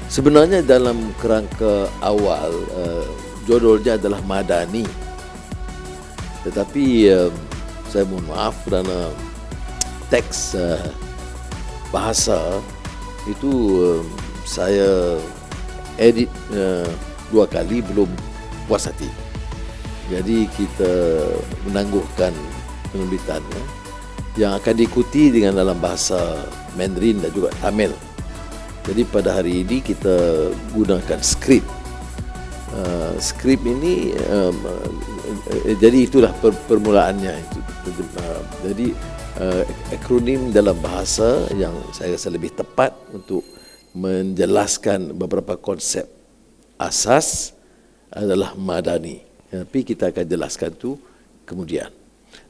Sebenarnya dalam kerangka awal judulnya adalah Madani, tetapi saya mohon maaf kerana teks bahasa itu saya edit 2 kali, belum puas hati. Jadi kita menangguhkan penerbitannya yang akan diikuti dengan dalam bahasa Mandarin dan juga Tamil. Jadi pada hari ini kita gunakan skrip. Skrip ini jadi itulah permulaannya itu. Jadi akronim dalam bahasa yang saya rasa lebih tepat untuk menjelaskan beberapa konsep asas adalah Madani. Tapi kita akan jelaskan tu kemudian.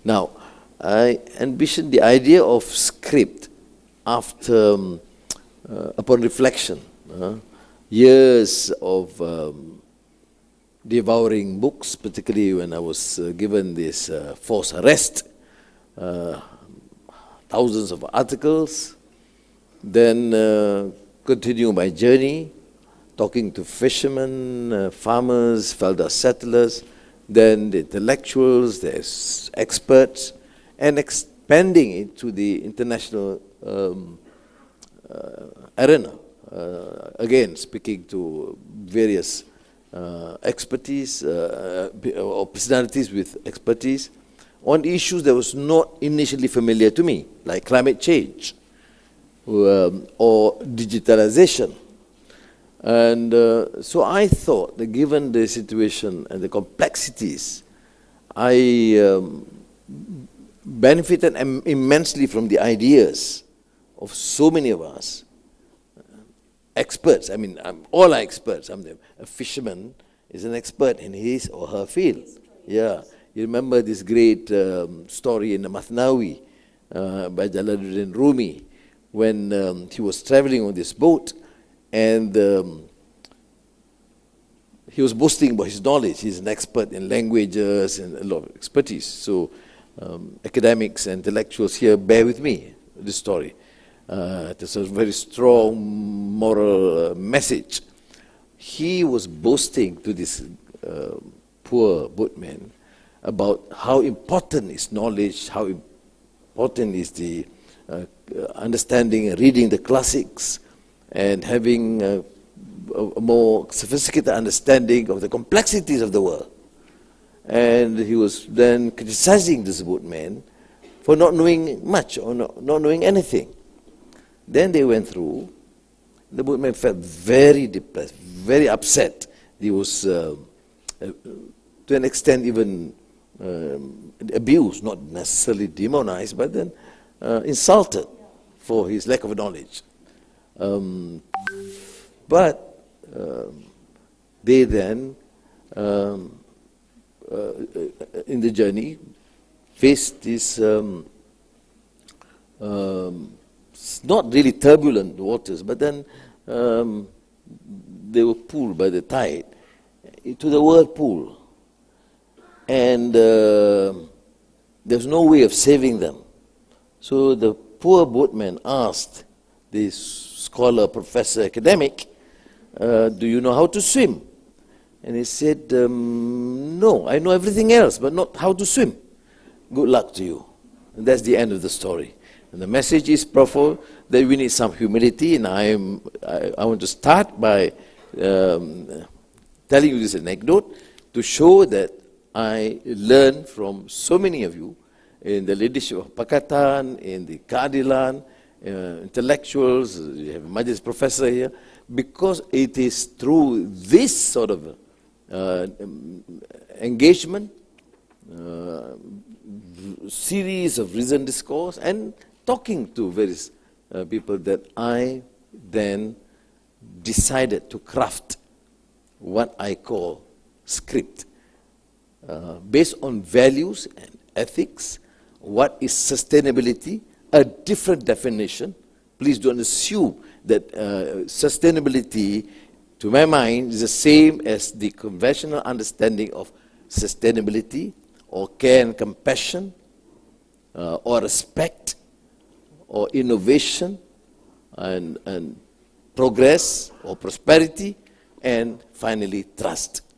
Now, I envision the idea of script after upon reflection, years of devouring books, particularly when I was given this forced arrest, thousands of articles, then continue my journey, talking to fishermen, farmers, Felda settlers, then the intellectuals, the experts, and expanding it to the international arena. Again, speaking to various expertise or personalities with expertise on issues that was not initially familiar to me, like climate change or digitalization. And so I thought that given the situation and the complexities, I benefited immensely from the ideas of so many of us, experts. I mean, all are experts. A fisherman is an expert in his or her field. Yeah, you remember this great story in the Mathnawi by Jalaluddin Rumi, when he was traveling on this boat, and he was boasting about his knowledge. He's an expert in languages and a lot of expertise. So academics and intellectuals here, bear with me, this story. There's a very strong moral message. He was boasting to this poor boatman about how important is knowledge, how important is the understanding and reading the classics, and having a more sophisticated understanding of the complexities of the world. And he was then criticizing this boatman for not knowing much or not knowing anything. Then they went through. The boatman felt very depressed, very upset. He was, to an extent, even abused, not necessarily demonized, but then insulted for his lack of knowledge. But they then, in the journey, faced this not really turbulent waters, but then they were pulled by the tide into the whirlpool. And there's no way of saving them. So the poor boatman asked this scholar, professor, academic, do you know how to swim? And he said, no, I know everything else, but not how to swim. Good luck to you. And that's the end of the story. And the message is profound, that we need some humility, and I want to start by telling you this anecdote to show that I learned from so many of you in the leadership of Pakatan, in the Keadilan, intellectuals, you have a Majlis professor here, because it is through this sort of engagement, series of reasoned discourse, and talking to various people that I then decided to craft what I call script, based on values and ethics. What is sustainability? A different definition. Please don't assume that sustainability, to my mind, is the same as the conventional understanding of sustainability, or care and compassion, or respect, or innovation, and progress or prosperity, and finally trust.